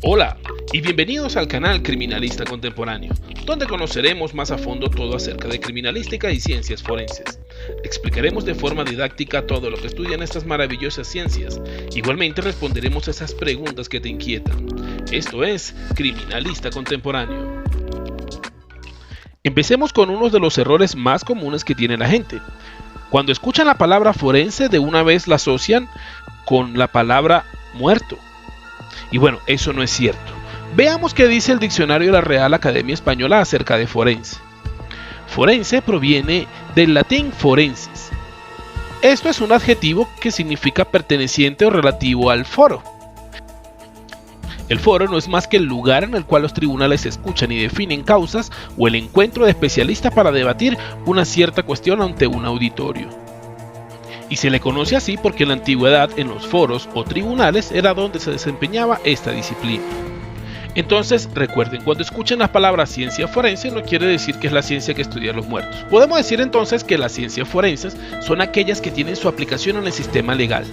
Hola y bienvenidos al canal Criminalista Contemporáneo, donde conoceremos más a fondo todo acerca de criminalística y ciencias forenses. Explicaremos de forma didáctica todo lo que estudian estas maravillosas ciencias. Igualmente responderemos a esas preguntas que te inquietan. Esto es Criminalista Contemporáneo. Empecemos con uno de los errores más comunes que tiene la gente. Cuando escuchan la palabra forense, de una vez la asocian con la palabra muerto. Y bueno, eso no es cierto. Veamos qué dice el diccionario de la Real Academia Española acerca de forense. Forense proviene del latín forensis. Esto es un adjetivo que significa perteneciente o relativo al foro. El foro no es más que el lugar en el cual los tribunales escuchan y definen causas o el encuentro de especialistas para debatir una cierta cuestión ante un auditorio. Y se le conoce así porque en la antigüedad en los foros o tribunales era donde se desempeñaba esta disciplina. Entonces recuerden, cuando escuchen las palabras ciencia forense no quiere decir que es la ciencia que estudia los muertos. Podemos decir entonces que las ciencias forenses son aquellas que tienen su aplicación en el sistema legal.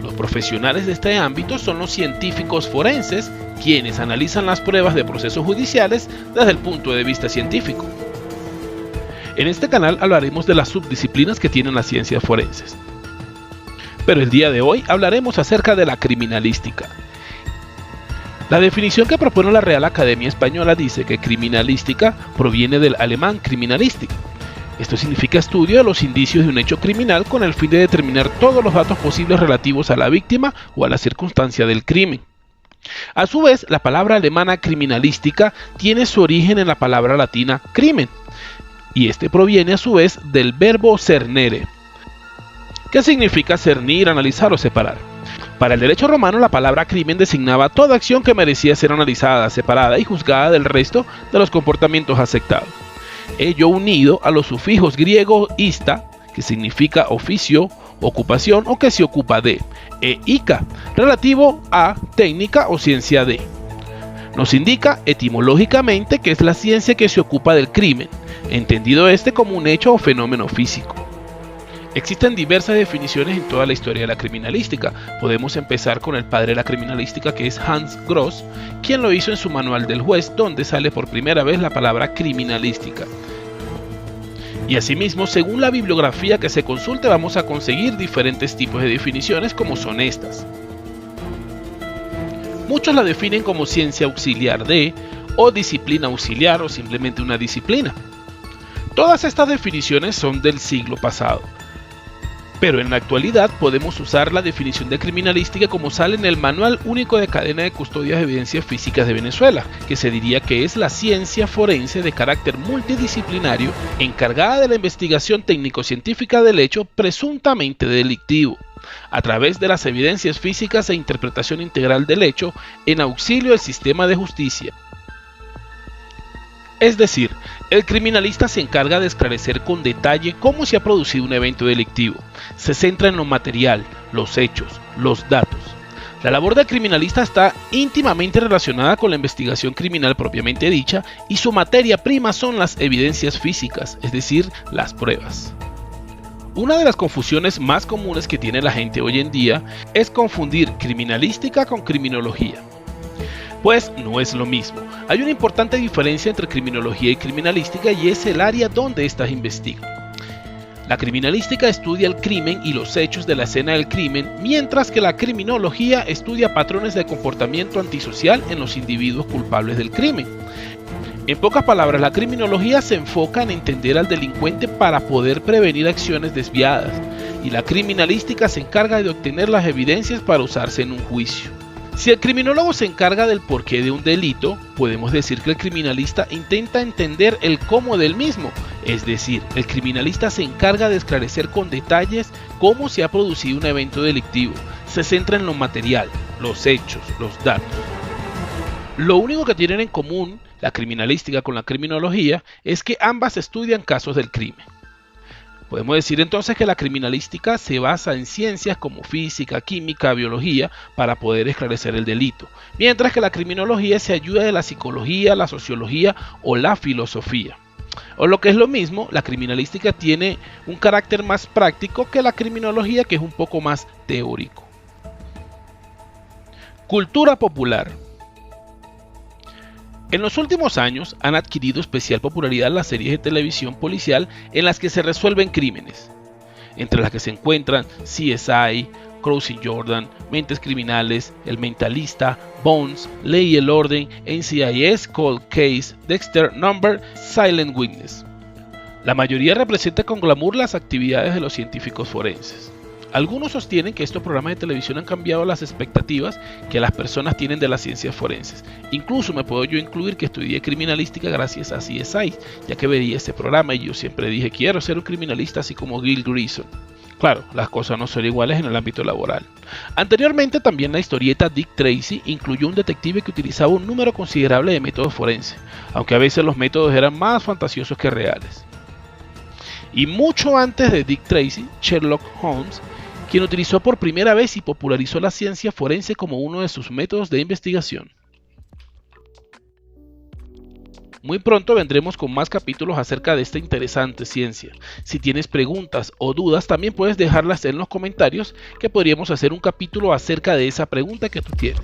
Los profesionales de este ámbito son los científicos forenses, quienes analizan las pruebas de procesos judiciales desde el punto de vista científico. En este canal hablaremos de las subdisciplinas que tienen las ciencias forenses. Pero el día de hoy hablaremos acerca de la criminalística. La definición que propone la Real Academia Española dice que criminalística proviene del alemán Kriminalistik. Esto significa estudio de los indicios de un hecho criminal con el fin de determinar todos los datos posibles relativos a la víctima o a la circunstancia del crimen. A su vez, la palabra alemana criminalística tiene su origen en la palabra latina crimen, y este proviene a su vez del verbo cernere, que significa cernir, analizar o separar. Para el derecho romano, la palabra crimen designaba toda acción que merecía ser analizada, separada y juzgada del resto de los comportamientos aceptados. Ello unido a los sufijos griegos ista, que significa oficio, ocupación o que se ocupa de, e ica, relativo a técnica o ciencia de. Nos indica etimológicamente que es la ciencia que se ocupa del crimen, entendido este como un hecho o fenómeno físico. Existen diversas definiciones en toda la historia de la criminalística. Podemos empezar con el padre de la criminalística, que es Hans Gross, quien lo hizo en su manual del juez, donde sale por primera vez la palabra criminalística. Y asimismo, según la bibliografía que se consulte, vamos a conseguir diferentes tipos de definiciones como son estas. Muchos la definen como ciencia auxiliar de, o disciplina auxiliar, o simplemente una disciplina. Todas estas definiciones son del siglo pasado. Pero en la actualidad podemos usar la definición de criminalística como sale en el Manual Único de Cadena de Custodia de Evidencias Físicas de Venezuela, que se diría que es la ciencia forense de carácter multidisciplinario encargada de la investigación técnico-científica del hecho presuntamente delictivo, a través de las evidencias físicas e interpretación integral del hecho en auxilio del sistema de justicia. Es decir, el criminalista se encarga de esclarecer con detalle cómo se ha producido un evento delictivo. Se centra en lo material, los hechos, los datos. La labor del criminalista está íntimamente relacionada con la investigación criminal propiamente dicha y su materia prima son las evidencias físicas, es decir, las pruebas. Una de las confusiones más comunes que tiene la gente hoy en día es confundir criminalística con criminología. Pues no es lo mismo. Hay una importante diferencia entre criminología y criminalística y es el área donde éstas investigan. La criminalística estudia el crimen y los hechos de la escena del crimen, mientras que la criminología estudia patrones de comportamiento antisocial en los individuos culpables del crimen. En pocas palabras, la criminología se enfoca en entender al delincuente para poder prevenir acciones desviadas, y la criminalística se encarga de obtener las evidencias para usarse en un juicio. Si el criminólogo se encarga del porqué de un delito, podemos decir que el criminalista intenta entender el cómo del mismo, es decir, el criminalista se encarga de esclarecer con detalles cómo se ha producido un evento delictivo, se centra en lo material, los hechos, los datos. Lo único que tienen en común la criminalística con la criminología es que ambas estudian casos del crimen. Podemos decir entonces que la criminalística se basa en ciencias como física, química, biología para poder esclarecer el delito, mientras que la criminología se ayuda de la psicología, la sociología o la filosofía. O lo que es lo mismo, la criminalística tiene un carácter más práctico que la criminología, que es un poco más teórico. Cultura popular. En los últimos años han adquirido especial popularidad las series de televisión policial en las que se resuelven crímenes, entre las que se encuentran CSI, Crossing Jordan, Mentes Criminales, El Mentalista, Bones, Ley y el Orden, NCIS, Cold Case, Dexter Number, Silent Witness. La mayoría representa con glamour las actividades de los científicos forenses. Algunos sostienen que estos programas de televisión han cambiado las expectativas que las personas tienen de las ciencias forenses. Incluso me puedo yo incluir que estudié criminalística gracias a CSI, ya que veía este programa y yo siempre dije quiero ser un criminalista así como Gil Grissom. Claro, las cosas no son iguales en el ámbito laboral. Anteriormente también la historieta Dick Tracy incluyó un detective que utilizaba un número considerable de métodos forenses, aunque a veces los métodos eran más fantasiosos que reales. Y mucho antes de Dick Tracy, Sherlock Holmes, quien utilizó por primera vez y popularizó la ciencia forense como uno de sus métodos de investigación. Muy pronto vendremos con más capítulos acerca de esta interesante ciencia. Si tienes preguntas o dudas, también puedes dejarlas en los comentarios, que podríamos hacer un capítulo acerca de esa pregunta que tú tienes.